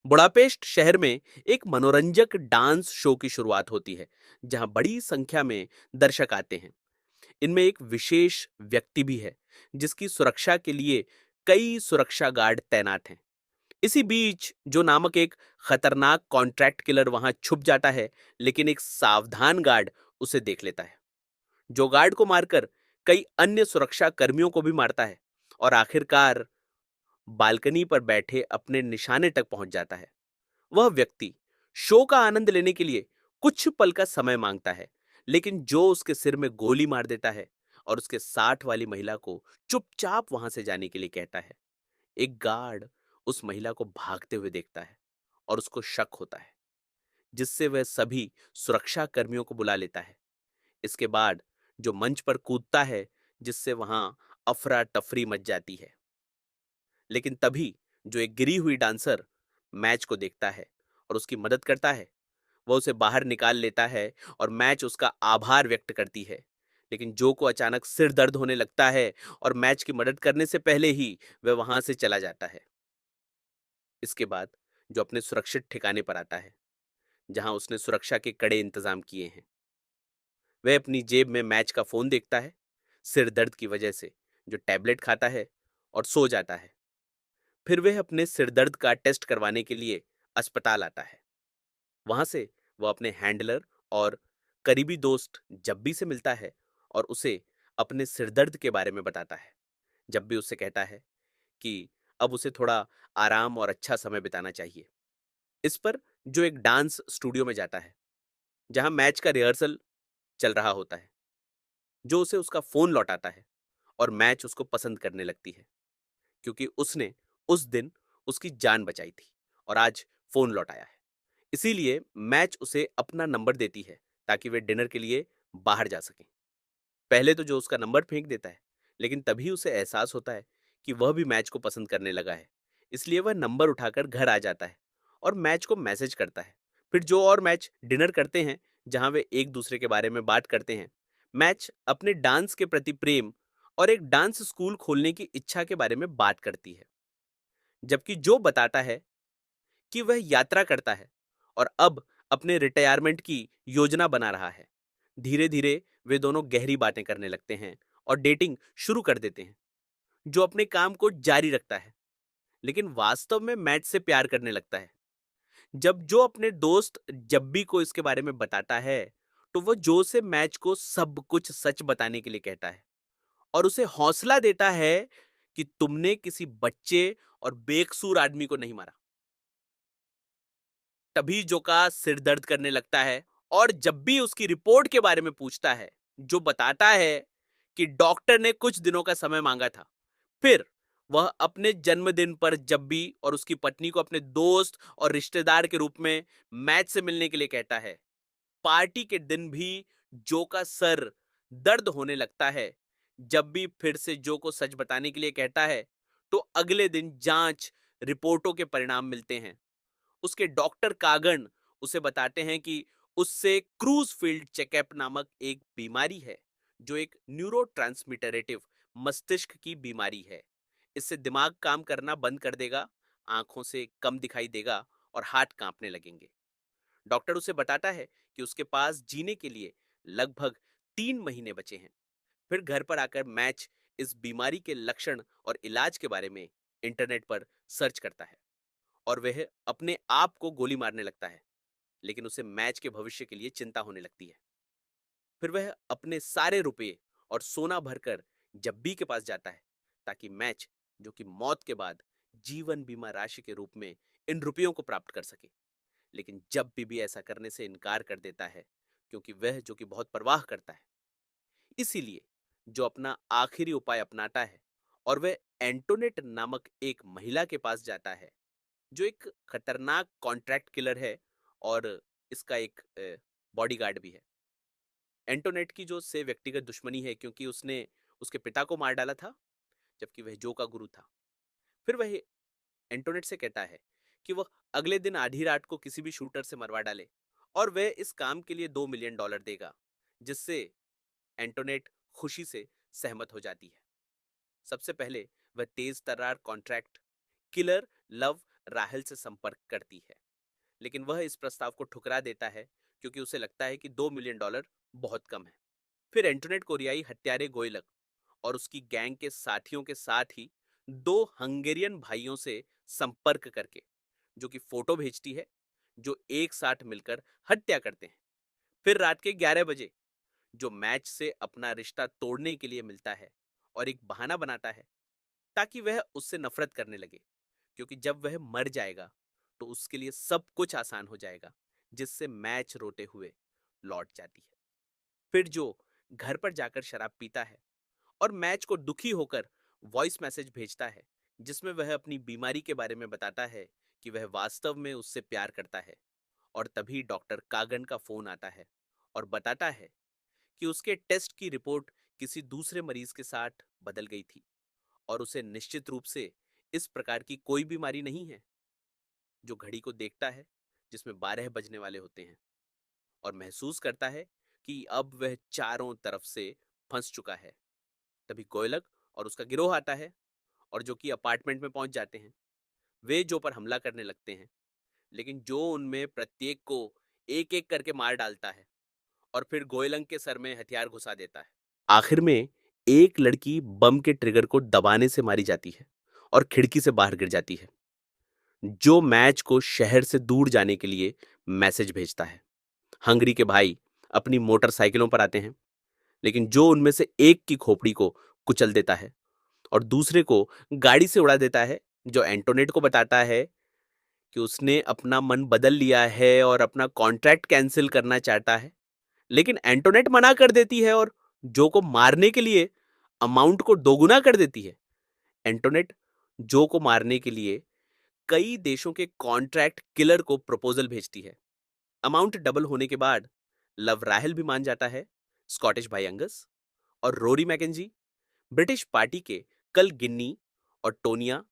Budapest शहर में एक मनोरंजक डांस शो की शुरुआत होती है, जहां बड़ी संख्या में दर्शक आते हैं। इनमें एक विशेष व्यक्ति भी है, जिसकी सुरक्षा के लिए कई सुरक्षा गार्ड तैनात हैं। इसी बीच जो नामक एक खतरनाक कॉन्ट्रैक्ट किलर वहां छुप जाता है, लेकिन एक सावधान गार्ड उसे देख लेता है, जो गार्ड को मारकर कई अन्य सुरक्षा कर्मियों को भी मारता है और आखिरकार बालकनी पर बैठे अपने निशाने तक पहुंच जाता है। वह व्यक्ति शो का आनंद लेने के लिए कुछ पल का समय मांगता है, लेकिन जो उसके सिर में गोली मार देता है और उसके साथ वाली महिला को चुपचाप वहां से जाने के लिए कहता है। एक गार्ड उस महिला को भागते हुए देखता है और उसको शक होता है, जिससे वह सभी सुरक्षा कर्मियों को बुला लेता है। इसके बाद जो मंच पर कूदता है, जिससे वहां अफरा तफरी मच जाती है। लेकिन तभी जो एक गिरी हुई डांसर मैच को देखता है और उसकी मदद करता है, वह उसे बाहर निकाल लेता है और मैच उसका आभार व्यक्त करती है। लेकिन जो को अचानक सिर दर्द होने लगता है और मैच की मदद करने से पहले ही वह वहां से चला जाता है। इसके बाद जो अपने सुरक्षित ठिकाने पर आता है, जहां उसने सुरक्षा के कड़े इंतजाम किए हैं, वह अपनी जेब में मैच का फोन देखता है, सिर दर्द की वजह से जो टैबलेट खाता है और सो जाता है। फिर वह अपने सिर दर्द का टेस्ट करवाने के लिए अस्पताल आता है। वहां से वह अपने हैंडलर और करीबी दोस्त जब्बी से मिलता है और उसे अपने सिरदर्द के बारे में बताता है। जब्बी उससे कहता है कि अब उसे थोड़ा आराम और अच्छा समय बिताना चाहिए। इस पर जो एक डांस स्टूडियो में जाता है, जहां मैच का रिहर्सल चल रहा होता है, जो उसे उसका फोन लौटाता है और मैच उसको पसंद करने लगती है, क्योंकि उसने उस दिन उसकी जान बचाई थी और आज फोन लौटाया है। इसीलिए मैच उसे अपना नंबर देती है, ताकि वे डिनर के लिए बाहर जा सकें। पहले तो जो उसका नंबर फेंक देता है, लेकिन तभी उसे एहसास होता है कि वह भी मैच को पसंद करने लगा है। इसलिए वह नंबर उठाकर घर आ जाता है और मैच को मैसेज करता है। फिर जो और मैच डिनर करते हैं, जहां वे एक दूसरे के बारे में बात करते हैं। मैच अपने डांस के प्रति प्रेम और एक डांस स्कूल खोलने की इच्छा के बारे में बात करती है, जबकि जो बताता है कि वह यात्रा करता है और अब अपने रिटायरमेंट की योजना बना रहा है। धीरे धीरे वे दोनों गहरी बातें करने लगते हैं और डेटिंग शुरू कर देते हैं। जो अपने काम को जारी रखता है, लेकिन वास्तव में मैच से प्यार करने लगता है। जब जो अपने दोस्त जब्बी को इसके बारे में बताता है, तो वह जो से मैच को सब कुछ सच बताने के लिए कहता है और उसे हौसला देता है कि तुमने किसी बच्चे और बेकसूर आदमी को नहीं मारा। तभी जोका सिर दर्द करने लगता है और जब भी उसकी रिपोर्ट के बारे में पूछता है, जो बताता है कि डॉक्टर ने कुछ दिनों का समय मांगा था। फिर वह अपने जन्मदिन पर जब भी और उसकी पत्नी को अपने दोस्त और रिश्तेदार के रूप में मैच से मिलने के लिए कहता है। पार्टी के दिन भी जो का सर दर्द होने लगता है। जब भी फिर से जो को सच बताने के लिए कहता है, तो अगले दिन जांच रिपोर्टों के परिणाम मिलते हैं। उसके डॉक्टर कागन उसे बताते हैं कि उससे क्रूज फील्ड चेकअप नामक एक बीमारी है, जो एक न्यूरोट्रांसमिटरेटिव मस्तिष्क की बीमारी है। इससे दिमाग काम करना बंद कर देगा, आंखों से कम दिखाई देगा और हाथ कांपने लगेंगे। डॉक्टर उसे बताता है कि उसके पास जीने के लिए लगभग 3 महीने बचे हैं। फिर घर पर आकर मैच इस बीमारी के लक्षण और इलाज के बारे में इंटरनेट पर सर्च करता है और वह अपने आप को गोली मारने लगता है। लेकिन उसे मैच के भविष्य के लिए चिंता होने लगती है। फिर वह अपने सारे रुपए और सोना भरकर जब्बी के पास जाता है, ताकि मैच, जो कि मौत के बाद जीवन बीमा राशि के रूप में इन रुपयों को प्राप्त कर सके। लेकिन जब भी ऐसा करने से इनकार कर देता है, क्योंकि वह जो कि बहुत परवाह करता है। इसीलिए जो अपना आखिरी उपाय अपनाता है और वह एंटोनेट नामक एक महिला के पास जाता है, जो एक खतरनाक कॉन्ट्रैक्ट किलर है और इसका एक बॉडीगार्ड भी है। एंटोनेट की जो से व्यक्तिगत दुश्मनी है, क्योंकि उसने उसके पिता को मार डाला था, जबकि वह जो का गुरु था। फिर वह एंटोनेट से कहता है कि वह अगले दिन आधी रात को किसी भी शूटर से मरवा डाले और वह इस काम के लिए $2 मिलियन देगा, जिससे एंटोनेट खुशी से सहमत हो जाती है। सबसे पहले वह तेज तर्रार कॉन्ट्रैक्ट किलर लव राहेल से संपर्क करती है, लेकिन वह इस प्रस्ताव को ठुकरा देता है क्योंकि उसे लगता है कि $2 मिलियन बहुत कम है। फिर एंटोनेट कोरियाई हत्यारे गोयलक और उसकी गैंग के साथियों के साथ ही दो हंगेरियन भाइयों से संपर्क करके, जो कि फोटो भेजती है, जो एक साथ मिलकर हत्या करते हैं। फिर रात के 11 बजे जो मैच से अपना रिश्ता तोड़ने के लिए मिलता है और एक बहाना बनाता है ताकि वह उससे नफरत करने लगे, क्योंकि जब वह मर जाएगा तो उसके लिए सब कुछ आसान हो जाएगा, जिससे मैच रोते हुए लौट जाती है। फिर जो घर पर जाकर शराब पीता है और मैच को दुखी होकर वॉइस मैसेज भेजता है, जिसमें वह अपनी बीमारी के बारे में बताता है कि वह वास्तव में उससे प्यार करता है। और तभी डॉक्टर कागन का फोन आता है और बताता है कि उसके टेस्ट की रिपोर्ट किसी दूसरे मरीज के साथ बदल गई थी और उसे निश्चित रूप से इस प्रकार की कोई बीमारी नहीं है। जो घड़ी को देखता है जिसमें 12 बजने वाले होते हैं और महसूस करता है कि अब वह चारों तरफ से फंस चुका है। तभी गोयलक और उसका गिरोह आता है और जो कि अपार्टमेंट में पहुंच जाते हैं। वे जो पर हमला करने लगते हैं, लेकिन जो उनमें प्रत्येक को एक एक करके मार डालता है और फिर गोयलंग के सर में हथियार घुसा देता है। आखिर में एक लड़की बम के ट्रिगर को दबाने से मारी जाती है और खिड़की से बाहर गिर जाती है। जो मैच को शहर से दूर जाने के लिए मैसेज भेजता है। हंगरी के भाई अपनी मोटरसाइकिलों पर आते हैं, लेकिन जो उनमें से एक की खोपड़ी को कुचल देता है और दूसरे को गाड़ी से उड़ा देता है, जो एंटोनेट को बताता है कि उसने अपना मन बदल लिया है और अपना कॉन्ट्रैक्ट कैंसिल करना चाहता है। लेकिन एंटोनेट मना कर देती है और जो को मारने के लिए अमाउंट को दोगुना कर देती है। एंटोनेट जो को मारने के लिए कई देशों के कॉन्ट्रैक्ट किलर को प्रपोजल भेजती है। अमाउंट डबल होने के बाद लव राहेल भी मान जाता है। स्कॉटिश भाई अंगस और रोरी मैकेंजी ब्रिटिश पार्टी के कल गिन्नी और टोनिया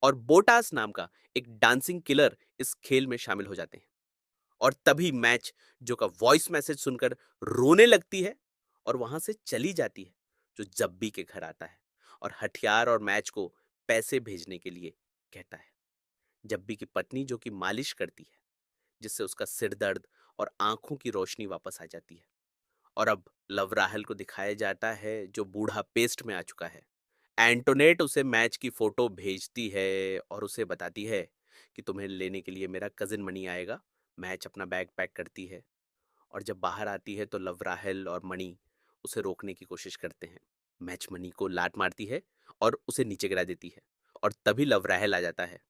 और बोटास नाम का एक डांसिंग किलर इस खेल में शामिल हो जाते हैं। और तभी मैच जो का वॉइस मैसेज सुनकर रोने लगती है और वहां से चली जाती है, जो जब्बी के घर आता है और हथियार और मैच को पैसे भेजने के लिए कहता है। जब्बी की पत्नी जो कि मालिश करती है, जिससे उसका सिर दर्द और आंखों की रोशनी वापस आ जाती है। और अब लव राहल को दिखाया जाता है जो बूढ़ा पेस्ट में आ चुका है। एंटोनेट उसे मैच की फोटो भेजती है और उसे बताती है कि तुम्हें लेने के लिए मेरा कजिन मणि आएगा। मैच अपना बैग पैक करती है और जब बाहर आती है तो लव राहल और मणि उसे रोकने की कोशिश करते हैं। मैच मणि को लात मारती है और उसे नीचे गिरा देती है और तभी लव राहल आ जाता है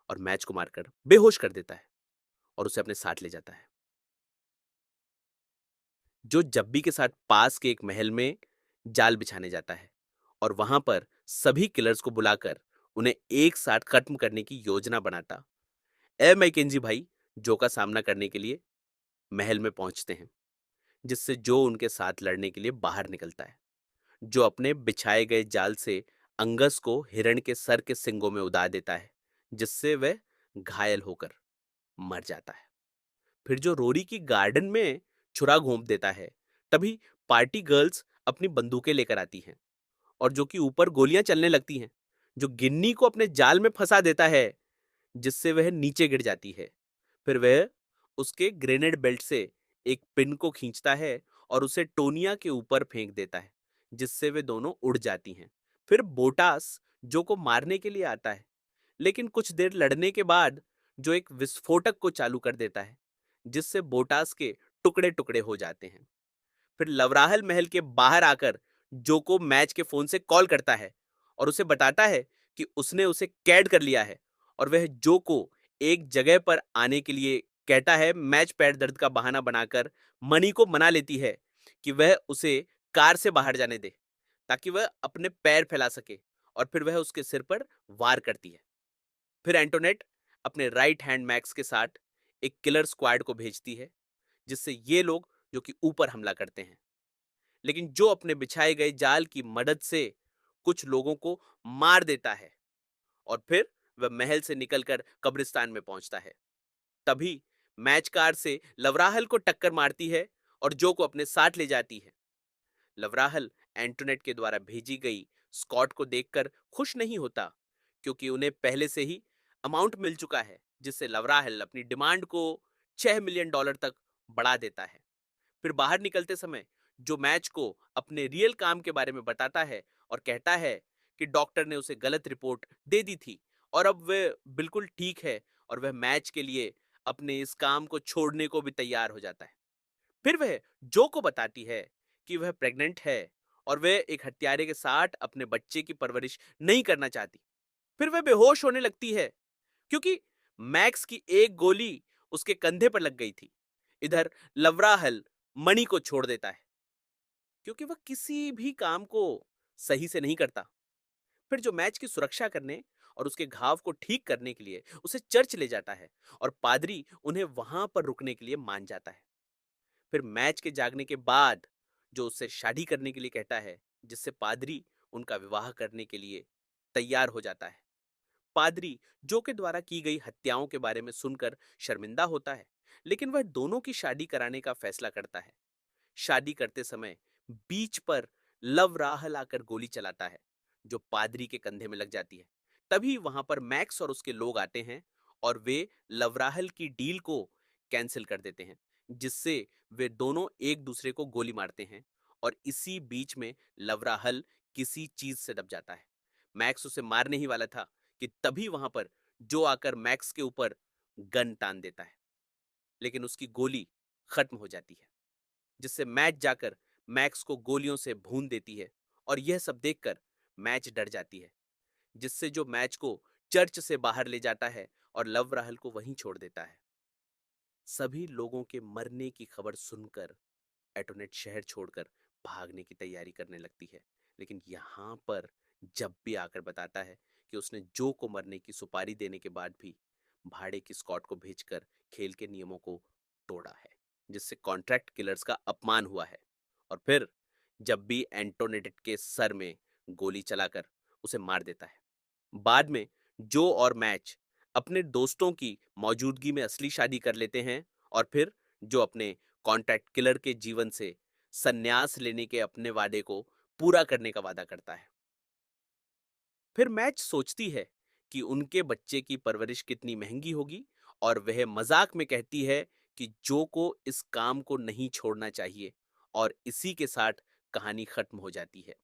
और मैच को मारकर बेहोश कर देता है और उसे अपने साथ ले जाता है। जो जब्बी के साथ पास के एक महल में जाल बिछाने जाता है और वहां पर सभी किलर्स को बुलाकर उन्हें एक साथ खत्म करने की योजना बनाता। ए मैकेंजी भाई जो का सामना करने के लिए महल में पहुंचते हैं, जिससे जो उनके साथ लड़ने के लिए बाहर निकलता है। जो अपने बिछाए गए जाल से अंगस को हिरण के सर के सिंगों में उड़ा देता है, जिससे वह घायल होकर मर जाता है। फिर जो रोरी की गार्डन में छुरा घोंप देता है, तभी पार्टी गर्ल्स अपनी बंदूकें लेकर आती हैं और जो कि ऊपर गोलियां चलने लगती हैं, जो गिन्नी को अपने जाल में फंसा देता है, जिससे वह नीचे गिर जाती है। फिर वह उसके ग्रेनेड बेल्ट से एक पिन को खींचता है और उसे टोनिया के ऊपर फेंक देता है, जिससे वे दोनों उड़ जाती हैं। फिर बोटास जो को मारने के लिए आता है, लेकिन कुछ देर लड़ने के बाद जो एक विस्फोटक को चालू कर देता है, जिससे बोटास के टुकड़े टुकड़े हो जाते हैं। फिर लवराहल महल के बाहर आकर जो को मैच के फोन से कॉल करता है और उसे बताता है कि उसने उसे कैद कर लिया है और वह जो को एक जगह पर आने के लिए कहता है। मैच पैर दर्द का बहाना बनाकर मनी को मना लेती है कि वह उसे कार से बाहर जाने दे ताकि वह अपने पैर फैला सके और फिर वह उसके सिर पर वार करती है। फिर एंटोनेट अपने राइट हैंड मैक्स के साथ एक किलर स्क्वाड को भेजती है, जिससे ये लोग जो कि ऊपर हमला करते हैं, लेकिन जो अपने बिछाए गए जाल की मदद से कुछ लोगों को मार देता है और फिर वह महल से निकलकर कब्रिस्तान में पहुंचता है। तभी मैच कार से लवराहल को टक्कर मारती है और जो को अपने साथ ले जाती है। लवराहल एंटोनेट के द्वारा भेजी गई स्कॉट को देखकर खुश नहीं होता, क्योंकि उन्हें पहले से ही अमाउंट मिल चुका है, जिससे लवराहल अपनी डिमांड को $6 मिलियन तक बढ़ा देता है। फिर बाहर निकलते समय जो मैच को अपने रियल काम के बारे में बताता है और कहता है कि डॉक्टर ने उसे गलत रिपोर्ट दे दी थी और अब वह बिल्कुल ठीक है, और वह मैच के लिए अपने इस काम को छोड़ने को भी तैयार हो जाता है। फिर वह जो को बताती है कि वह प्रेग्नेंट है और वह एक हत्यारे के साथ अपने बच्चे की परवरिश नहीं करना चाहती। फिर वह बेहोश होने लगती है क्योंकि मैक्स की एक गोली उसके कंधे पर लग गई थी। इधर लवराहल मणि को छोड़ देता है क्योंकि वह किसी भी काम को सही से नहीं करता। फिर जो मैच की सुरक्षा करने और उसके घाव को ठीक करने के लिए उसे चर्च ले जाता है और पादरी उन्हें वहां पर रुकने के लिए मान जाता है। फिर मैच के जागने के बाद जो उससे शादी करने के लिए कहता है, जिससे पादरी उनका विवाह करने के लिए तैयार हो जाता है। पादरी जो के द्वारा की गई हत्याओं के बारे में सुनकर शर्मिंदा होता है, लेकिन वह दोनों की शादी कराने का फैसला करता है। शादी करते समय बीच पर लवराहल आकर गोली चलाता है, जो पादरी के कंधे में लग जाती है। तभी वहां पर मैक्स और उसके लोग आते हैं और वे लवराहल की डील को कैंसिल कर देते हैं, जिससे वे दोनों एक दूसरे को गोली मारते हैं और इसी बीच में लवराहल किसी चीज से दब जाता है। मैक्स उसे मारने ही वाला था कि तभी वहां पर जो आकर मैक्स के ऊपर गन तान देता है, लेकिन उसकी गोली खत्म हो जाती है, जिससे मैच जाकर मैक्स को गोलियों से भून देती है और यह सब देखकर मैच डर जाती है, जिससे जो मैच को चर्च से बाहर ले जाता है और लव राहल को वहीं छोड़ देता है। सभी लोगों के मरने की खबर सुनकर एटोनेट शहर छोड़कर भागने की तैयारी करने लगती है, लेकिन यहाँ पर जब भी आकर बताता है कि उसने जो को मरने की सुपारी देने के बाद भी भाड़े की स्कॉट को भेजकर खेल के नियमों को तोड़ा है, जिससे कॉन्ट्रैक्ट किलर्स का अपमान हुआ है। और फिर जब भी एंटोनेट के सर में गोली चलाकर उसे मार देता है। बाद में जो और मैच अपने दोस्तों की मौजूदगी में असली शादी कर लेते हैं और फिर जो अपने कॉन्ट्रैक्ट किलर के जीवन से संन्यास लेने के अपने वादे को पूरा करने का वादा करता है। फिर मैच सोचती है कि उनके बच्चे की परवरिश कितनी महंगी होगी और वह मजाक में कहती है कि जो को इस काम को नहीं छोड़ना चाहिए, और इसी के साथ कहानी खत्म हो जाती है।